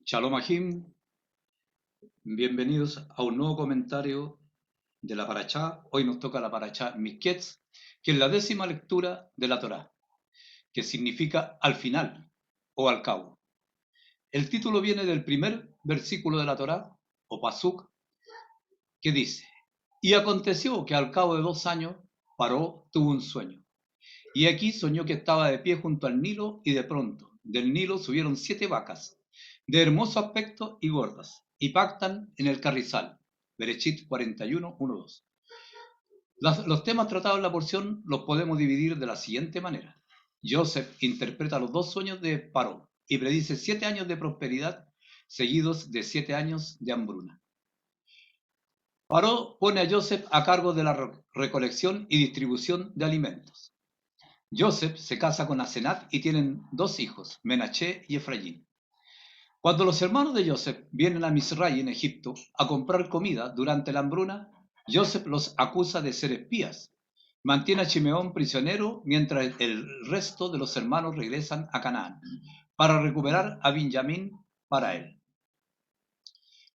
Shalom Ahim, bienvenidos a un nuevo comentario de la Parashá. Hoy nos toca la Parashá Miketz, que es la 10ª lectura de la Torá, que significa al final o al cabo. El título viene del primer versículo de la Torá, o Pasuk, que dice: Y aconteció que al cabo de 2 años, Paró tuvo un sueño. Y aquí soñó que estaba de pie junto al Nilo, y de pronto del Nilo subieron 7 vacas, de hermoso aspecto y gordas, y pactan en el carrizal. Bereshit 41, 1, 2. Los temas tratados en la porción los podemos dividir de la siguiente manera. Joseph interpreta los 2 sueños de Paró y predice 7 años de prosperidad seguidos de 7 años de hambruna. Paró pone a Joseph a cargo de la recolección y distribución de alimentos. Joseph se casa con Asenat y tienen 2 hijos, Menaché y Efraín. Cuando los hermanos de Joseph vienen a Misrai en Egipto a comprar comida durante la hambruna, Joseph los acusa de ser espías. Mantiene a Chimeón prisionero mientras el resto de los hermanos regresan a Canaán para recuperar a Benjamín para él.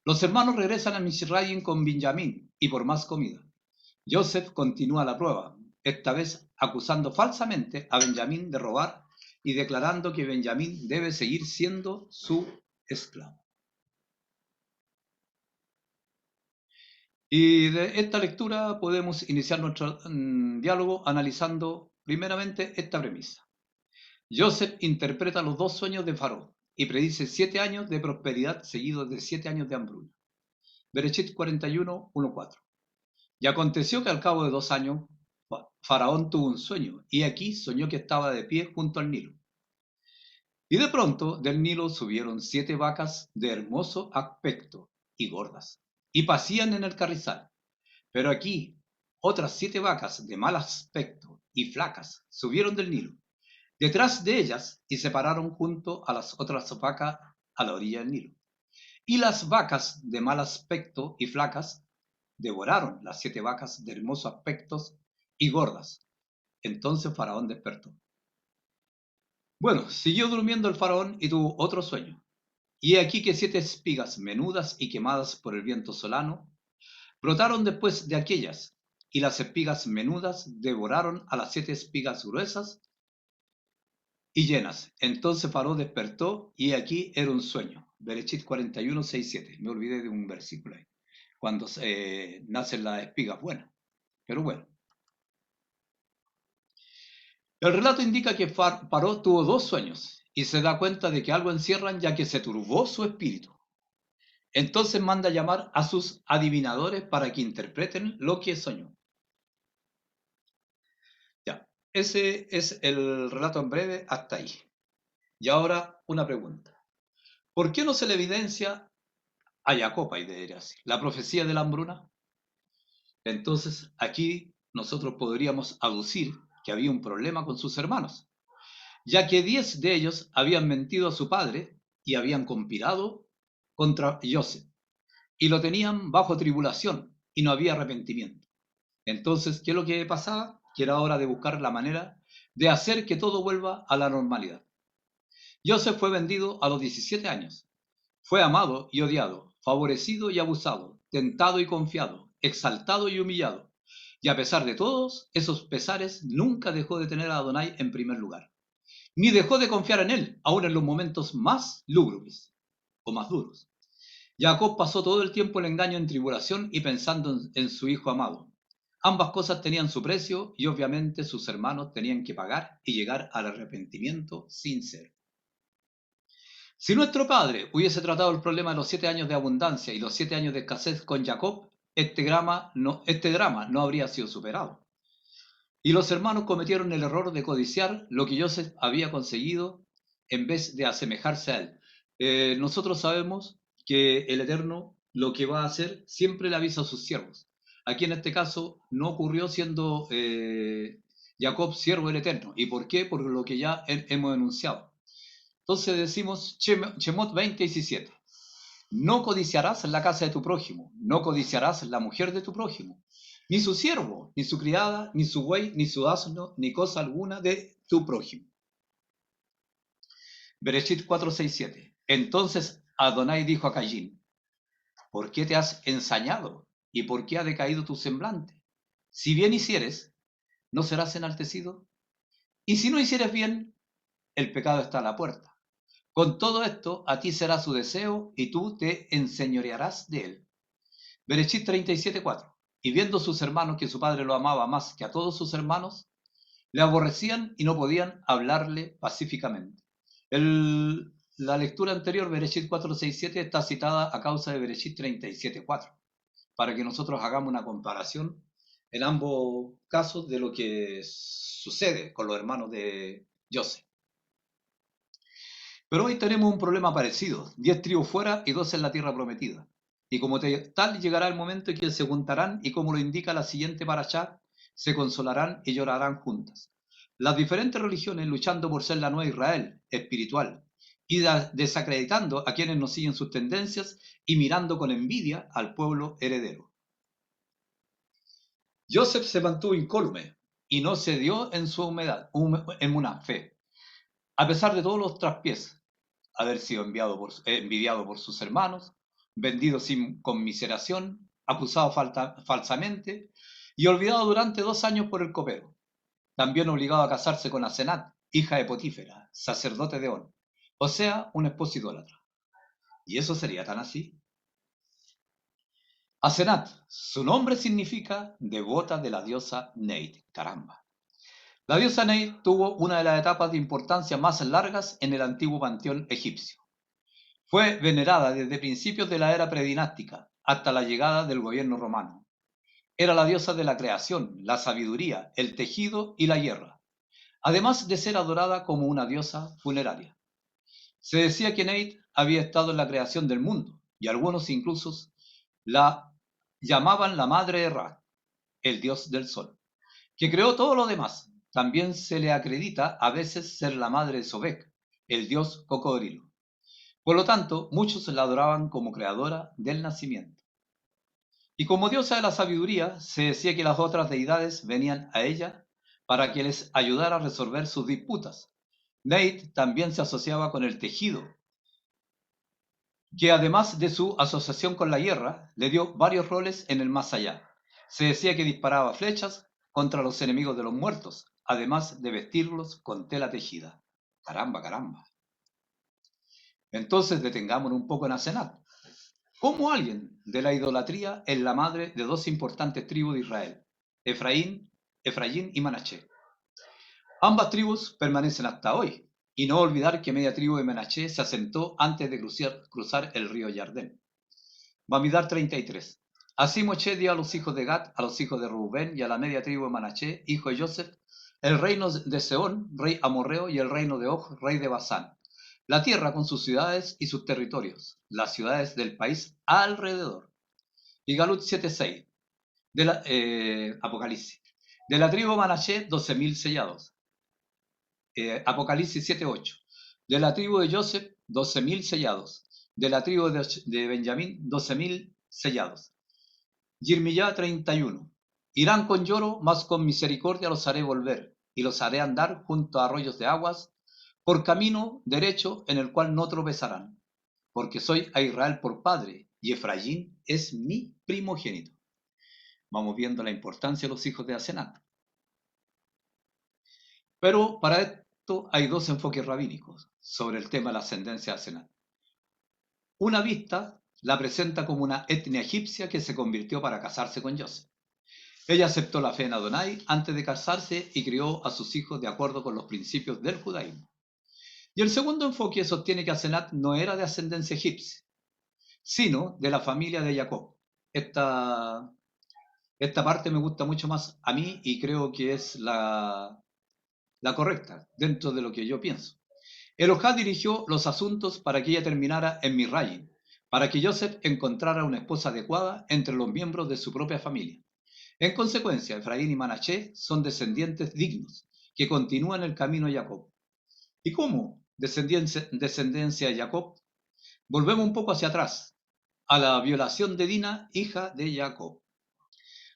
Los hermanos regresan a Misraim con Benjamín y por más comida. Joseph continúa la prueba, esta vez acusando falsamente a Benjamín de robar y declarando que Benjamín debe seguir siendo su esclavo. Y de esta lectura podemos iniciar nuestro diálogo analizando primeramente esta premisa. Joseph interpreta los 2 sueños de Faraón y predice 7 años de prosperidad seguidos de 7 años de hambruna. Bereshit 41, 1, 4. Y aconteció que al cabo de 2 años, Faraón tuvo un sueño, y aquí soñó que estaba de pie junto al Nilo. Y de pronto del Nilo subieron 7 vacas de hermoso aspecto y gordas, y pacían en el carrizal. Pero aquí otras 7 vacas de mal aspecto y flacas subieron del Nilo, detrás de ellas, y se pararon junto a las otras vacas a la orilla del Nilo. Y las vacas de mal aspecto y flacas devoraron las 7 vacas de hermosos aspectos y gordas. Entonces Faraón despertó. Bueno, siguió durmiendo el Faraón y tuvo otro sueño. Y he aquí que 7 espigas menudas y quemadas por el viento solano brotaron después de aquellas, y las espigas menudas devoraron a las 7 espigas gruesas y llenas. Entonces Faraón despertó y he aquí era un sueño. Bereshit 41, 6, 7. Me olvidé de un versículo ahí. Cuando nacen las espigas buenas. Pero bueno. El relato indica que Paró tuvo 2 sueños y se da cuenta de que algo encierran ya que se turbó su espíritu. Entonces manda llamar a sus adivinadores para que interpreten lo que soñó. Ya, ese es el relato en breve hasta ahí. Y ahora una pregunta. ¿Por qué no se le evidencia a Jacob, y de así, la profecía de la hambruna? Entonces aquí nosotros podríamos aducir que había un problema con sus hermanos, ya que 10 de ellos habían mentido a su padre y habían conspirado contra Joseph, y lo tenían bajo tribulación, y no había arrepentimiento. Entonces, ¿qué es lo que pasaba? Que era hora de buscar la manera de hacer que todo vuelva a la normalidad. Joseph fue vendido a los 17 años. Fue amado y odiado, favorecido y abusado, tentado y confiado, exaltado y humillado. Y a pesar de todos esos pesares, nunca dejó de tener a Adonai en primer lugar. Ni dejó de confiar en él, aun en los momentos más lúgubres o más duros. Jacob pasó todo el tiempo en engaño, en tribulación y pensando en su hijo amado. Ambas cosas tenían su precio y obviamente sus hermanos tenían que pagar y llegar al arrepentimiento sincero. Si nuestro padre hubiese tratado el problema de los 7 años de abundancia y los 7 años de escasez con Jacob, este drama no habría sido superado. Y los hermanos cometieron el error de codiciar lo que Joseph había conseguido en vez de asemejarse a él. Nosotros sabemos que el Eterno lo que va a hacer siempre le avisa a sus siervos. Aquí en este caso no ocurrió siendo Jacob siervo del Eterno. ¿Y por qué? Por lo que ya hemos enunciado. Entonces decimos Shemot 20:17. No codiciarás la casa de tu prójimo, no codiciarás la mujer de tu prójimo, ni su siervo, ni su criada, ni su buey, ni su asno, ni cosa alguna de tu prójimo. Bereshit 4:6-7. Entonces Adonai dijo a Caín: ¿por qué te has ensañado? ¿Y por qué ha decaído tu semblante? Si bien hicieres, ¿no serás enaltecido? Y si no hicieres bien, el pecado está a la puerta. Con todo esto, a ti será su deseo y tú te enseñorearás de él. Bereshit 37:4. Y viendo sus hermanos que su padre lo amaba más que a todos sus hermanos, le aborrecían y no podían hablarle pacíficamente. La lectura anterior, Bereshit 4:6-7, está citada a causa de Bereshit 37:4, para que nosotros hagamos una comparación en ambos casos de lo que sucede con los hermanos de Joseph. Pero hoy tenemos un problema parecido: 10 tribus fuera y 2 en la tierra prometida. Y como tal llegará el momento en que se juntarán y, como lo indica la siguiente parashá, se consolarán y llorarán juntas. Las diferentes religiones luchando por ser la nueva Israel espiritual y desacreditando a quienes no siguen sus tendencias y mirando con envidia al pueblo heredero. Joseph se mantuvo incólume y no cedió en su en una fe, a pesar de todos los traspiés: haber sido envidiado por sus hermanos, vendido sin conmiseración, acusado falsamente y olvidado durante 2 años por el copero. También obligado a casarse con Asenat, hija de Potífera, sacerdote de On, o sea, un esposo idólatra. ¿Y eso sería tan así? Asenat, su nombre significa devota de la diosa Neit. Caramba. La diosa Neit tuvo una de las etapas de importancia más largas en el antiguo panteón egipcio. Fue venerada desde principios de la era predinástica hasta la llegada del gobierno romano. Era la diosa de la creación, la sabiduría, el tejido y la guerra, además de ser adorada como una diosa funeraria. Se decía que Neit había estado en la creación del mundo, y algunos incluso la llamaban la madre de Ra, el dios del sol, que creó todo lo demás. También se le acredita a veces ser la madre de Sobek, el dios cocodrilo. Por lo tanto, muchos la adoraban como creadora del nacimiento. Y como diosa de la sabiduría, se decía que las otras deidades venían a ella para que les ayudara a resolver sus disputas. Neit también se asociaba con el tejido, que además de su asociación con la guerra, le dio varios roles en el más allá. Se decía que disparaba flechas contra los enemigos de los muertos, además de vestirlos con tela tejida. Caramba, caramba. Entonces detengámonos un poco en Asenat. ¿Cómo alguien de la idolatría es la madre de 2 importantes tribus de Israel, Efraín y Manasché? Ambas tribus permanecen hasta hoy, y no olvidar que media tribu de Manasché se asentó antes de cruzar el río Jardén. Bamidbar 33. Así Moshe dio a los hijos de Gad, a los hijos de Rubén y a la media tribu de Manasché, hijo de Joseph, el reino de Seón, rey amorreo, y el reino de Og, rey de Basán, la tierra con sus ciudades y sus territorios, las ciudades del país alrededor. Y Galut 7:6, Apocalipsis. De la tribu de Manasché, 12.000 sellados. Apocalipsis 7:8. De la tribu de Joseph, 12.000 sellados. De la tribu de Benjamín, 12.000 sellados. Yirmiyá 31. Irán con lloro, mas con misericordia los haré volver, y los haré andar junto a arroyos de aguas, por camino derecho en el cual no tropezarán, porque soy a Israel por padre, y Efraín es mi primogénito. Vamos viendo la importancia de los hijos de Asenat. Pero para esto hay 2 enfoques rabínicos sobre el tema de la ascendencia de Asenat. Una vista la presenta como una etnia egipcia que se convirtió para casarse con Joseph. Ella aceptó la fe en Adonai antes de casarse y crió a sus hijos de acuerdo con los principios del judaísmo. Y el segundo enfoque sostiene que Asenat no era de ascendencia egipcia, sino de la familia de Jacob. Esta parte me gusta mucho más a mí y creo que es la correcta dentro de lo que yo pienso. Elohá dirigió los asuntos para que ella terminara en Misraim, para que Joseph encontrara una esposa adecuada entre los miembros de su propia familia. En consecuencia, Efraín y Manasché son descendientes dignos, que continúan el camino de Jacob. ¿Y cómo descendencia de Jacob? Volvemos un poco hacia atrás, a la violación de Dina, hija de Jacob.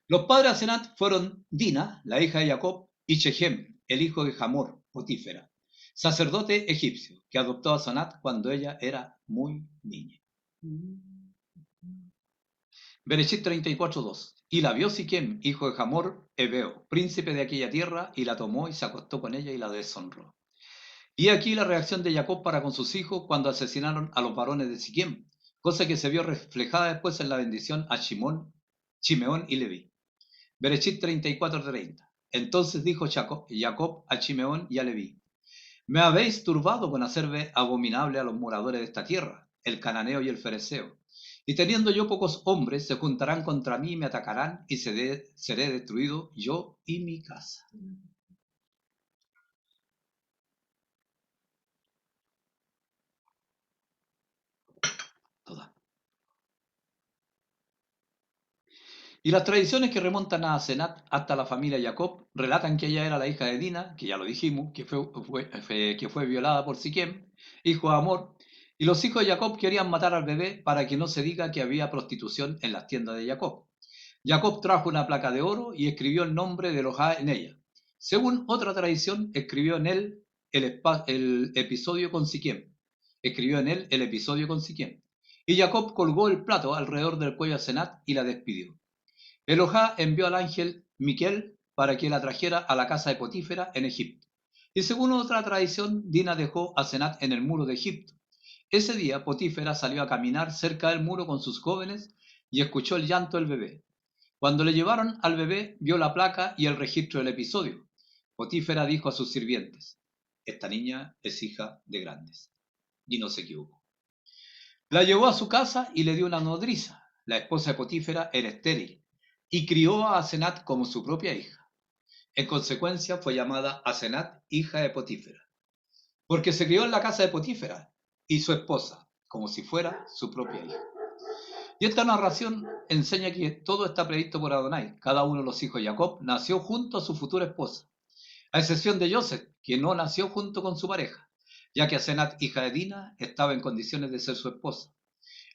Los padres de Asenat fueron Dina, la hija de Jacob, y Shechem, el hijo de Hamor, Potífera. sacerdote egipcio, que adoptó a Sanat cuando ella era muy niña. Bereshit 34:2. Y la vio Siquem, hijo de Hamor, Ebeo, príncipe de aquella tierra, y la tomó y se acostó con ella y la deshonró. Y aquí la reacción de Jacob para con sus hijos cuando asesinaron a los varones de Siquem, cosa que se vio reflejada después en la bendición a Chimeón y Leví. Bereshit 34:30. Entonces dijo Jacob a Chimeón y a Leví: Me habéis turbado con hacerme abominable a los moradores de esta tierra, el cananeo y el fereceo. Y teniendo yo pocos hombres, se juntarán contra mí y me atacarán, y seré destruido yo y mi casa. Toda. Y las tradiciones que remontan a Asenat hasta la familia Jacob relatan que ella era la hija de Dina, que ya lo dijimos, que fue violada por Siquem, hijo de Amor, y los hijos de Jacob querían matar al bebé para que no se diga que había prostitución en las tiendas de Jacob. Jacob trajo una placa de oro y escribió el nombre de Elohá en ella. Según otra tradición, escribió en él el episodio con Siquem. Escribió en él el episodio con Siquem. Y Jacob colgó el plato alrededor del cuello de Senat y la despidió. Elohá envió al ángel Miquel para que la trajera a la casa de Potífera en Egipto. Y según otra tradición, Dina dejó a Senat en el muro de Egipto. Ese día Potífera salió a caminar cerca del muro con sus jóvenes y escuchó el llanto del bebé. Cuando le llevaron al bebé, vio la placa y el registro del episodio. Potífera dijo a sus sirvientes: Esta niña es hija de grandes. Y no se equivocó. La llevó a su casa y le dio una nodriza. La esposa de Potífera era estéril y crió a Asenat como su propia hija. En consecuencia fue llamada Asenat, hija de Potífera, porque se crió en la casa de Potífera y su esposa, como si fuera su propia hija. Y esta narración enseña que todo está previsto por Adonai. Cada uno de los hijos de Jacob nació junto a su futura esposa, a excepción de Joseph, que no nació junto con su pareja, ya que Asenat, hija de Dina, estaba en condiciones de ser su esposa.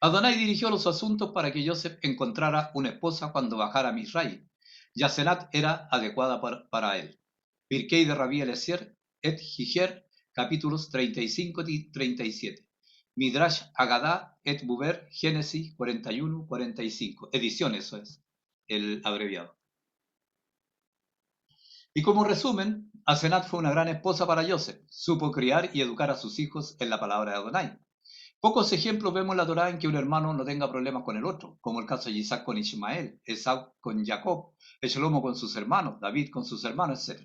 Adonai dirigió los asuntos para que Joseph encontrara una esposa cuando bajara a Misraim, y Asenat era adecuada para él. Pirkei de Rabí Eliezer et Hijer, capítulos 35 y 37. Midrash Agadá et Buber, Génesis 41-45. Edición, eso es, el abreviado. Y como resumen, Asenat fue una gran esposa para Joseph. Supo criar y educar a sus hijos en la palabra de Adonai. Pocos ejemplos vemos en la Torá en que un hermano no tenga problemas con el otro, como el caso de Isaac con Ismael, Esaú con Jacob, Shlomo con sus hermanos, David con sus hermanos, etc.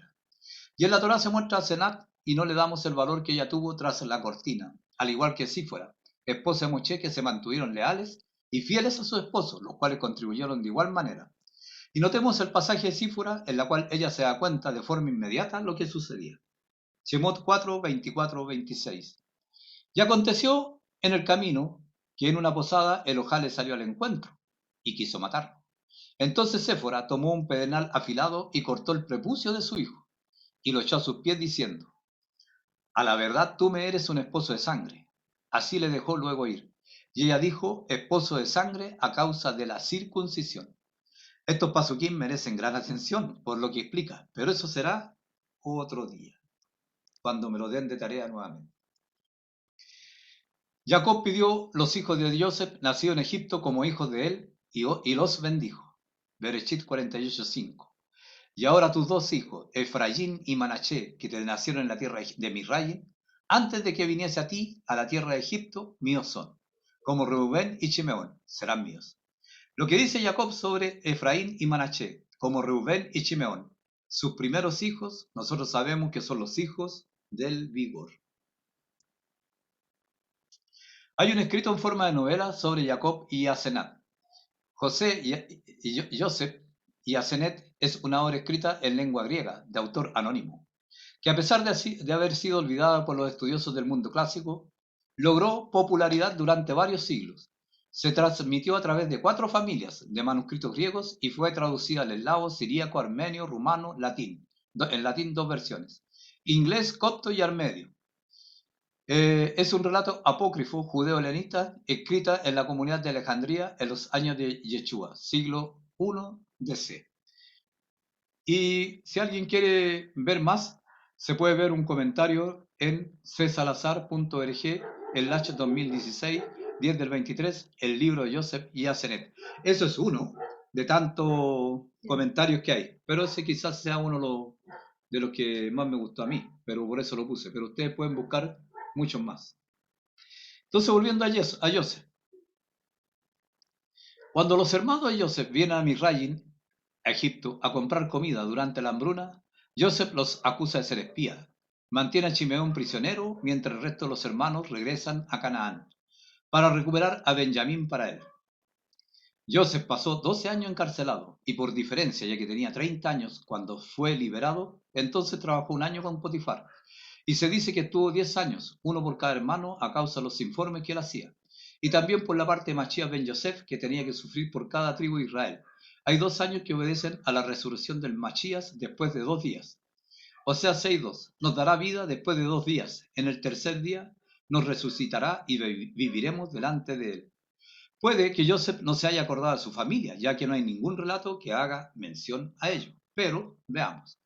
Y en la Torá se muestra a Senat y no le damos el valor que ella tuvo tras la cortina, al igual que Sífora, esposa de Moché, que se mantuvieron leales y fieles a su esposo, los cuales contribuyeron de igual manera. Y notemos el pasaje de Sífora en la cual ella se da cuenta de forma inmediata lo que sucedía. Shemot 4, 24, 26. Y aconteció en el camino que en una posada Elohá le salió al encuentro y quiso matarlo. Entonces Séfora tomó un pedernal afilado y cortó el prepucio de su hijo y lo echó a sus pies diciendo: A la verdad tú me eres un esposo de sangre. Así le dejó luego ir. Y ella dijo: esposo de sangre a causa de la circuncisión. Estos pasuquín merecen gran atención por lo que explica, pero eso será otro día, cuando me lo den de tarea nuevamente. Jacob pidió los hijos de Joseph, nacido en Egipto, como hijos de él, y los bendijo. Bereshit 48:5. Y ahora tus dos hijos, Efraín y Manaché, que te nacieron en la tierra de Misraim, antes de que viniese a ti, a la tierra de Egipto, míos son. Como Reubén y Chimeón, serán míos. Lo que dice Jacob sobre Efraín y Manaché, como Reubén y Chimeón, sus primeros hijos, nosotros sabemos que son los hijos del vigor. Hay un escrito en forma de novela sobre Jacob y Asenat. José y Joseph y Asenet es una obra escrita en lengua griega, de autor anónimo, que a pesar de haber sido olvidada por los estudiosos del mundo clásico, logró popularidad durante varios siglos. Se transmitió a través de 4 familias de manuscritos griegos y fue traducida al eslavo, siríaco, armenio, rumano, latín. En latín 2 versiones: inglés, copto y armenio. Es un relato apócrifo judeo-helenista escrita en la comunidad de Alejandría en los años de Yeshua, siglo I DC. Y si alguien quiere ver más, se puede ver un comentario en csalazar.org/2016, 10 del 23, el libro de Joseph y Asenet. Eso es uno de tantos comentarios que hay, pero ese quizás sea uno de los que más me gustó a mí, pero por eso lo puse, pero ustedes pueden buscar muchos más. Entonces, volviendo a Joseph. Cuando los hermanos de Joseph vienen a Misraim, a Egipto, a comprar comida durante la hambruna, Joseph los acusa de ser espías. Mantiene a Chimeón prisionero mientras el resto de los hermanos regresan a Canaán para recuperar a Benjamín para él. Joseph pasó 12 años encarcelado y por diferencia, ya que tenía 30 años cuando fue liberado, entonces trabajó un año con Potifar. Y se dice que estuvo 10 años, uno por cada hermano, a causa de los informes que él hacía. Y también por la parte de Machías ben Yosef, que tenía que sufrir por cada tribu de Israel. Hay 2 años que obedecen a la resurrección del Machías después de 2 días. O sea, 6:2. Nos dará vida después de 2 días. En el tercer día nos resucitará y viviremos delante de él. Puede que Joseph no se haya acordado de su familia, ya que no hay ningún relato que haga mención a ello. Pero veamos.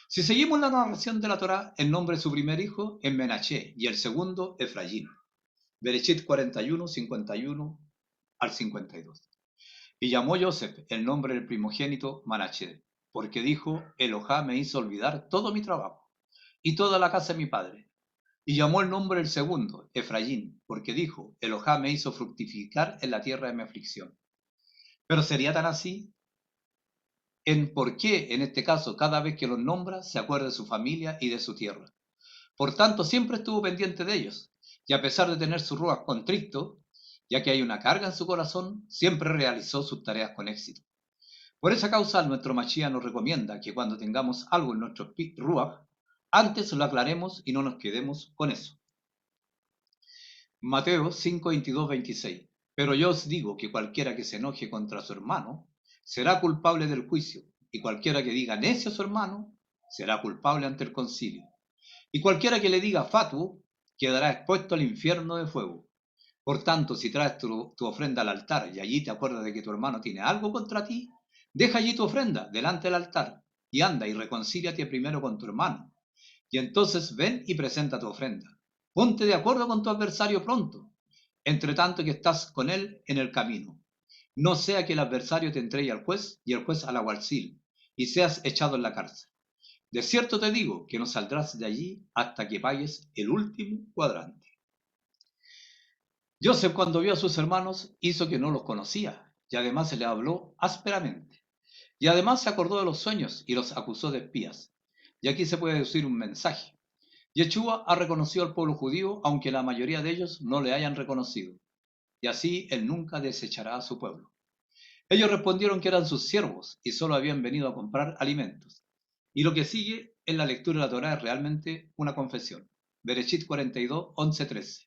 Si seguimos la narración de la Torá, el nombre de su primer hijo es Menaché y el segundo Efraín. Bereshit 41, 51 al 52. Y llamó Joseph el nombre del primogénito Manaché, porque dijo, Elohá me hizo olvidar todo mi trabajo y toda la casa de mi padre. Y llamó el nombre del segundo Efraín, porque dijo, Elohá me hizo fructificar en la tierra de mi aflicción. Pero sería tan así en por qué, en este caso, cada vez que los nombra, se acuerda de su familia y de su tierra. Por tanto, siempre estuvo pendiente de ellos, y a pesar de tener su ruach constricto, ya que hay una carga en su corazón, siempre realizó sus tareas con éxito. Por esa causa, nuestro Mashiach nos recomienda que cuando tengamos algo en nuestro ruach, antes lo aclaremos y no nos quedemos con eso. Mateo 5, 22, 26. Pero yo os digo que cualquiera que se enoje contra su hermano será culpable del juicio, y cualquiera que diga necio a su hermano será culpable ante el concilio. Y cualquiera que le diga fatuo quedará expuesto al infierno de fuego. Por tanto, si traes tu ofrenda al altar y allí te acuerdas de que tu hermano tiene algo contra ti, deja allí tu ofrenda delante del altar y anda y reconcíliate primero con tu hermano. Y entonces ven y presenta tu ofrenda. Ponte de acuerdo con tu adversario pronto, entre tanto que estás con él en el camino. No sea que el adversario te entregue al juez y el juez al alguacil y seas echado en la cárcel. De cierto te digo que no saldrás de allí hasta que pagues el último cuadrante. Joseph, cuando vio a sus hermanos, hizo que no los conocía, y además se le habló ásperamente. Y además se acordó de los sueños y los acusó de espías. Y aquí se puede deducir un mensaje. Yeshua ha reconocido al pueblo judío, aunque la mayoría de ellos no le hayan reconocido. Y así él nunca desechará a su pueblo. Ellos respondieron que eran sus siervos y solo habían venido a comprar alimentos. Y lo que sigue en la lectura de la Torá es realmente una confesión. Bereshit 42, 11, 13.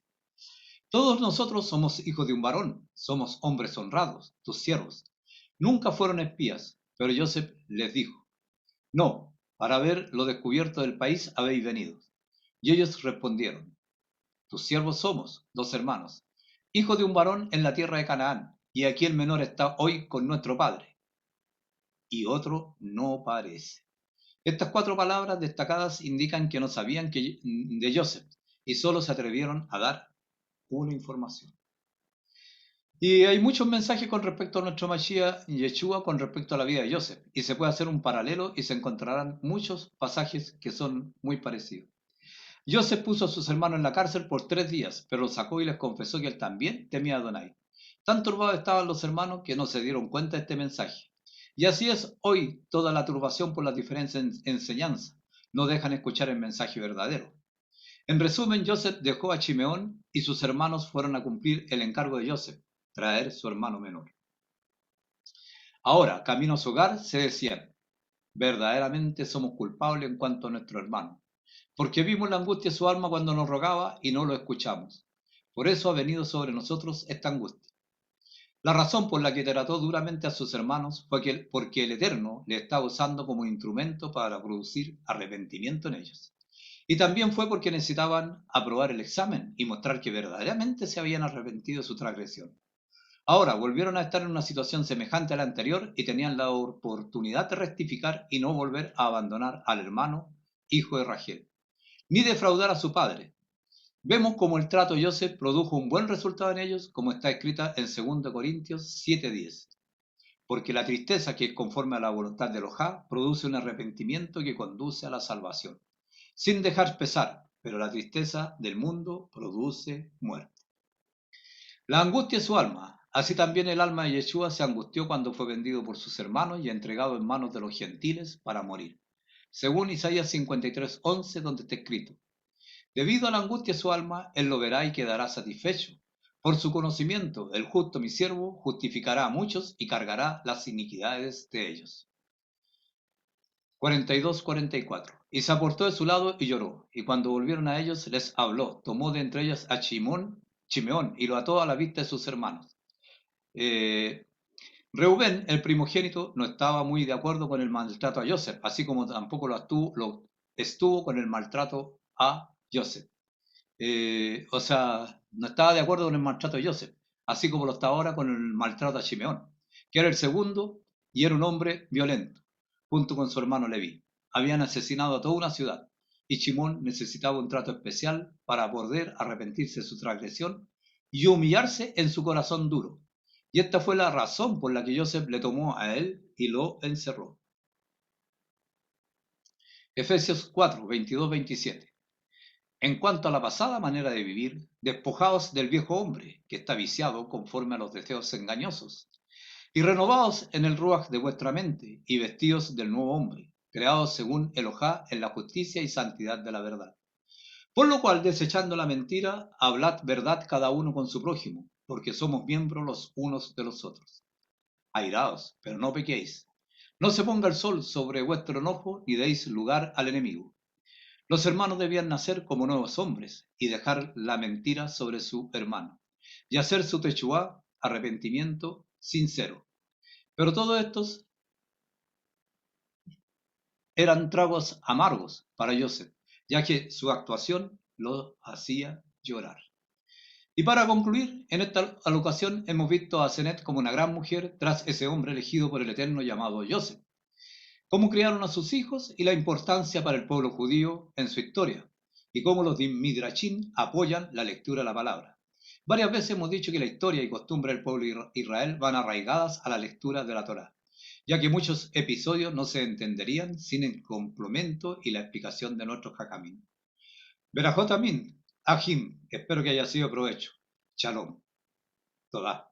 Todos nosotros somos hijos de un varón, somos hombres honrados, tus siervos. Nunca fueron espías, pero Joseph les dijo, no, para ver lo descubierto del país habéis venido. Y ellos respondieron, tus siervos somos, 2 hermanos, hijos de un varón en la tierra de Canaán, y aquí el menor está hoy con nuestro padre. Y otro no parece. Estas 4 palabras destacadas indican que no sabían de Joseph y solo se atrevieron a dar una información. Y hay muchos mensajes con respecto a nuestro Mashiach Yeshua con respecto a la vida de Joseph. Y se puede hacer un paralelo y se encontrarán muchos pasajes que son muy parecidos. Joseph puso a sus hermanos en la cárcel por 3 días, pero los sacó y les confesó que él también temía a Adonai. Tan turbados estaban los hermanos que no se dieron cuenta de este mensaje. Y así es hoy toda la turbación por las diferentes enseñanzas. No dejan escuchar el mensaje verdadero. En resumen, Joseph dejó a Chimeón y sus hermanos fueron a cumplir el encargo de Joseph, traer su hermano menor. Ahora, camino a su hogar, se decían, verdaderamente somos culpables en cuanto a nuestro hermano, porque vimos la angustia de su alma cuando nos rogaba y no lo escuchamos. Por eso ha venido sobre nosotros esta angustia. La razón por la que trató duramente a sus hermanos fue porque el Eterno le estaba usando como instrumento para producir arrepentimiento en ellos. Y también fue porque necesitaban aprobar el examen y mostrar que verdaderamente se habían arrepentido de su transgresión. Ahora volvieron a estar en una situación semejante a la anterior y tenían la oportunidad de rectificar y no volver a abandonar al hermano, hijo de Rachel. ni defraudar a su padre. Vemos cómo el trato de Joseph produjo un buen resultado en ellos, como está escrita en 2 Corintios 7:10. Porque la tristeza que es conforme a la voluntad de Elohá produce un arrepentimiento que conduce a la salvación, sin dejar pesar, pero la tristeza del mundo produce muerte. La angustia es su alma. Así también el alma de Yeshua se angustió cuando fue vendido por sus hermanos y entregado en manos de los gentiles para morir. Según Isaías 53:11, donde está escrito: debido a la angustia de su alma, él lo verá y quedará satisfecho. Por su conocimiento, el justo mi siervo justificará a muchos y cargará las iniquidades de ellos. 42:44. Y se aportó de su lado y lloró. Y cuando volvieron a ellos, les habló. Tomó de entre ellos a Chimeón y lo ató a la vista de sus hermanos. Eh, Reubén, el primogénito, no estaba muy de acuerdo con el maltrato a Joseph, así como tampoco lo estuvo con el maltrato a Joseph. O sea, no estaba de acuerdo con el maltrato de Joseph, así como lo está ahora con el maltrato a Chimeón, que era el segundo y era un hombre violento, junto con su hermano Leví. Habían asesinado a toda una ciudad y Chimón necesitaba un trato especial para poder arrepentirse de su transgresión y humillarse en su corazón duro. Y esta fue la razón por la que Joseph le tomó a él y lo encerró. Efesios 4, 22-27. En cuanto a la pasada manera de vivir, despojaos del viejo hombre, que está viciado conforme a los deseos engañosos, y renovaos en el ruaj de vuestra mente, y vestidos del nuevo hombre, creados según Elohá en la justicia y santidad de la verdad. Por lo cual, desechando la mentira, hablad verdad cada uno con su prójimo, porque somos miembros los unos de los otros. Airaos, pero no pequéis. No se ponga el sol sobre vuestro enojo, ni deis lugar al enemigo. Los hermanos debían nacer como nuevos hombres y dejar la mentira sobre su hermano, y hacer su techuá, arrepentimiento sincero. Pero todos estos eran tragos amargos para Joseph, ya que su actuación lo hacía llorar. Y para concluir, en esta ocasión hemos visto a Zenet como una gran mujer tras ese hombre elegido por el Eterno llamado Joseph, cómo criaron a sus hijos y la importancia para el pueblo judío en su historia, y cómo los Midrashim apoyan la lectura de la palabra. Varias veces hemos dicho que la historia y costumbre del pueblo de Israel van arraigadas a la lectura de la Torá, ya que muchos episodios no se entenderían sin el complemento y la explicación de nuestros jacamín. Berajot Amin, Ajim, espero que haya sido provecho. Shalom. Todá.